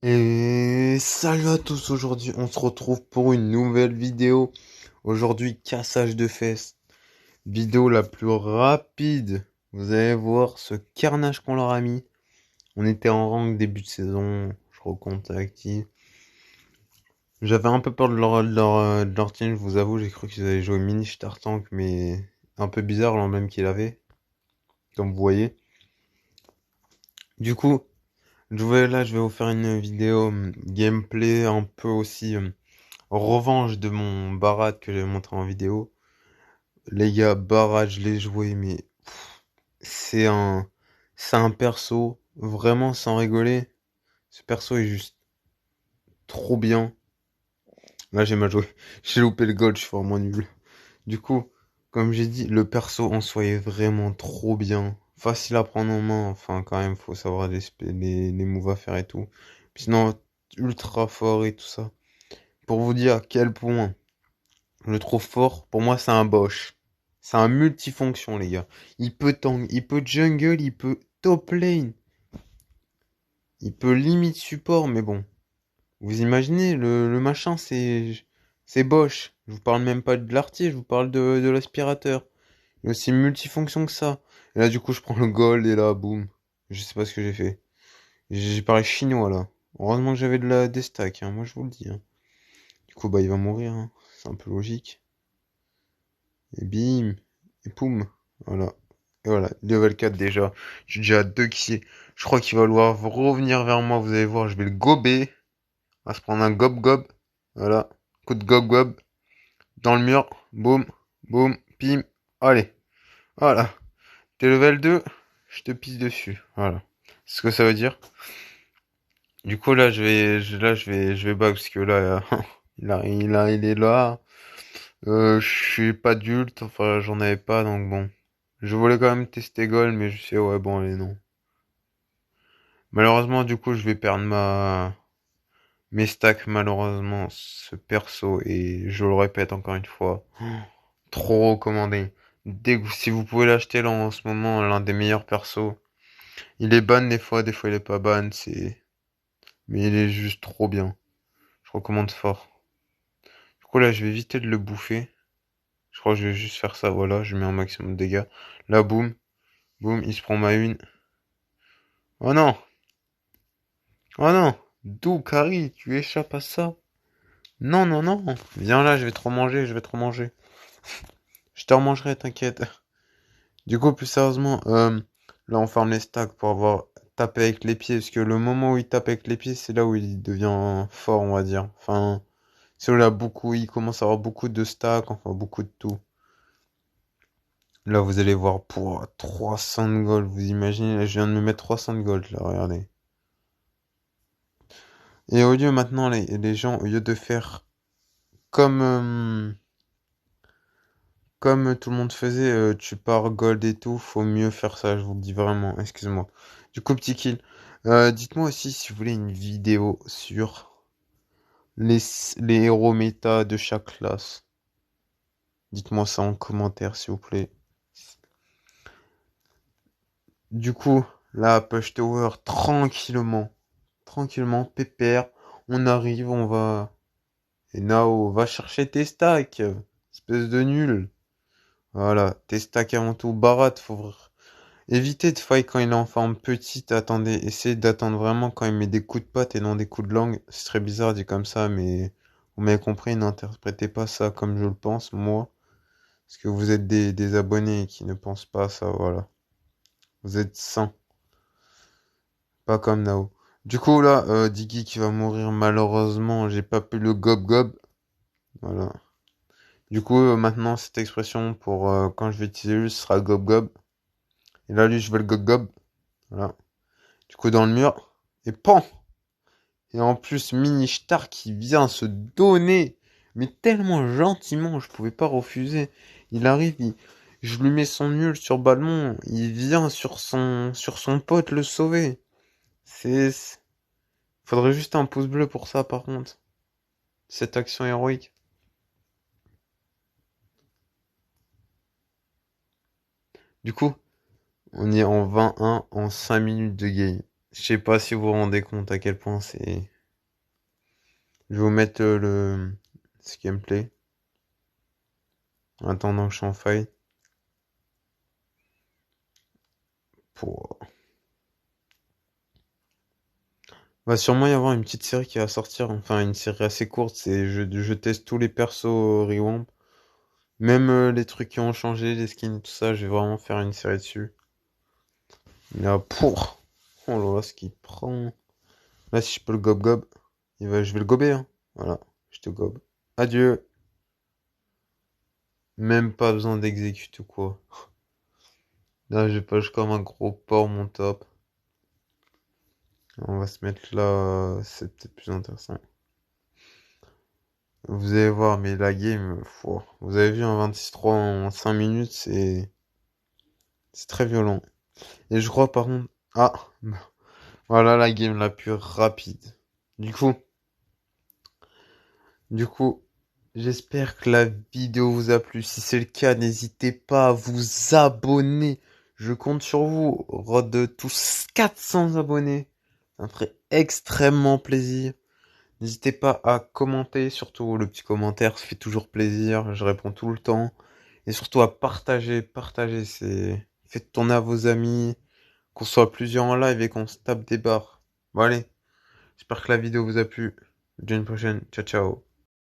Et salut à tous, aujourd'hui on se retrouve pour une nouvelle vidéo. Aujourd'hui cassage de fesses. Vidéo la plus rapide. Vous allez voir ce carnage qu'on leur a mis. On était en rank début de saison, je recontacte. J'avais un peu peur de leur team, je vous avoue, j'ai cru qu'ils allaient jouer mini Star Tank, mais un peu bizarre l'emblème qu'il avait, comme vous voyez. Du coup, je vais vous faire une vidéo gameplay un peu aussi revanche de mon Barat que j'avais montré en vidéo. Les gars, Barat, je l'ai joué, mais c'est un, c'est un perso, vraiment sans rigoler. Ce perso est juste trop bien. Là, j'ai mal joué. J'ai loupé le gold, je suis vraiment nul. Du coup, comme j'ai dit, le perso en soi est vraiment trop bien. Facile à prendre en main, enfin, quand même, faut savoir les moves à faire et tout. Puis sinon, ultra fort et tout ça. Pour vous dire à quel point je le trouve fort. Pour moi, c'est un Bosch. C'est un multifonction, les gars. Il peut tank, il peut jungle, il peut top lane. Il peut limite support, mais bon. Vous imaginez, le machin, c'est Bosch. Je vous parle même pas de l'artier, je vous parle de l'aspirateur. Il est aussi multifonction que ça. Et là, du coup, je prends le gold et là, boum. Je sais pas ce que j'ai fait. J'ai parlé chinois, là. Heureusement que j'avais des stacks, hein. Moi, je vous le dis, hein. Du coup, bah, il va mourir, hein. C'est un peu logique. Et bim. Et poum. Voilà. Et voilà. Level 4 déjà. J'ai déjà 2 kills. Je crois qu'il va vouloir revenir vers moi. Vous allez voir, je vais le gober. On va se prendre un gob gob. Voilà. Coup de gob gob. Dans le mur. Boum. Boum. Pim. Allez. Voilà. T'es level 2. Je te pisse dessus. Voilà. C'est ce que ça veut dire. Du coup, là, je vais bug parce que là, il est là. Je suis pas d'adulte, enfin j'en avais pas donc bon. Je voulais quand même tester Gold mais je sais ouais bon allez non. Malheureusement du coup je vais perdre mes stacks malheureusement ce perso et je le répète encore une fois. Trop recommandé. Si vous pouvez l'acheter là en ce moment l'un des meilleurs persos. Il est ban des fois il est pas ban, mais il est juste trop bien. Je recommande fort. Du coup là je vais éviter de le bouffer. Je crois que je vais juste faire ça voilà, je mets un maximum de dégâts. Là boum. Boum, il se prend ma une. Oh non! Oh non! D'où, Carrie? Tu échappes à ça? Non, non, non! Viens là, je vais te remanger, je vais te remanger. Je te remangerai, t'inquiète. Du coup, plus sérieusement, là, on ferme les stacks pour avoir tapé avec les pieds, parce que le moment où il tape avec les pieds, c'est là où il devient fort, on va dire. Enfin, c'est où il commence à avoir beaucoup de stacks, enfin, beaucoup de tout. Là, vous allez voir pour 300 de gold, vous imaginez, là, je viens de me mettre 300 de gold, là, regardez. Et au lieu maintenant, les gens, au lieu de faire comme, comme tout le monde faisait, tu pars gold et tout, faut mieux faire ça, je vous le dis vraiment, excuse-moi. Du coup, petit kill. Dites-moi aussi si vous voulez une vidéo sur les, les héros méta de chaque classe. Dites-moi ça en commentaire, s'il vous plaît. Du coup, là, Push Tower, tranquillement, tranquillement, pépère, on arrive, on va... Et Nao, va chercher tes stacks, espèce de nul. Voilà, tes stacks avant tout. Barat, éviter de fight quand il est en forme petite. Attendez, essayez d'attendre vraiment quand il met des coups de patte et non des coups de langue. C'est très bizarre dit comme ça, mais vous m'avez compris, n'interprétez pas ça comme je le pense, moi. Parce que vous êtes des abonnés qui ne pensent pas à ça, voilà. Vous êtes sains, pas comme Nao. Du coup, là, Diggy qui va mourir malheureusement, j'ai pas pu le gob gob. Voilà. Du coup, maintenant, cette expression pour quand je vais utiliser lui, ce sera gob gob. Et là, lui, je vais le gob gob. Voilà. Du coup, dans le mur. Et pan! Et en plus, Mini Star qui vient se donner, mais tellement gentiment, je pouvais pas refuser. Il arrive, je lui mets son nul sur Balmont, il vient sur son pote le sauver. Faudrait juste un pouce bleu pour ça, par contre. Cette action héroïque. Du coup, on est en 21 en 5 minutes de game. Je sais pas si vous vous rendez compte à quel point c'est Je vais vous mettre ce gameplay. En attendant que je suis en faille. Pour... Va sûrement y avoir une petite série qui va sortir. Enfin, une série assez courte. C'est je teste tous les persos Rewamp. Même les trucs qui ont changé, les skins, tout ça. Je vais vraiment faire une série dessus. Là, pour. Oh là là, ce qu'il prend. Là, si je peux le gob-gob, je vais le gober, hein. Voilà, je te gobe. Adieu. Même pas besoin d'exécuter ou quoi. Là, je page comme un gros porc, mon top. On va se mettre là, c'est peut-être plus intéressant. Vous allez voir, mais la game, vous avez vu un 26-3 en 5 minutes, c'est très violent. Et je crois par contre, ah, voilà la game la plus rapide. Du coup, Du coup, j'espère que la vidéo vous a plu. Si c'est le cas, n'hésitez pas à vous abonner. Je compte sur vous. Road de tous 400 abonnés. Ça me ferait extrêmement plaisir. N'hésitez pas à commenter, surtout le petit commentaire, ça fait toujours plaisir. Je réponds tout le temps. Et surtout à partager. Partager, faites tourner à vos amis. Qu'on soit plusieurs en live et qu'on se tape des barres. Bon allez, j'espère que la vidéo vous a plu. Je vous dis à une prochaine. Ciao ciao.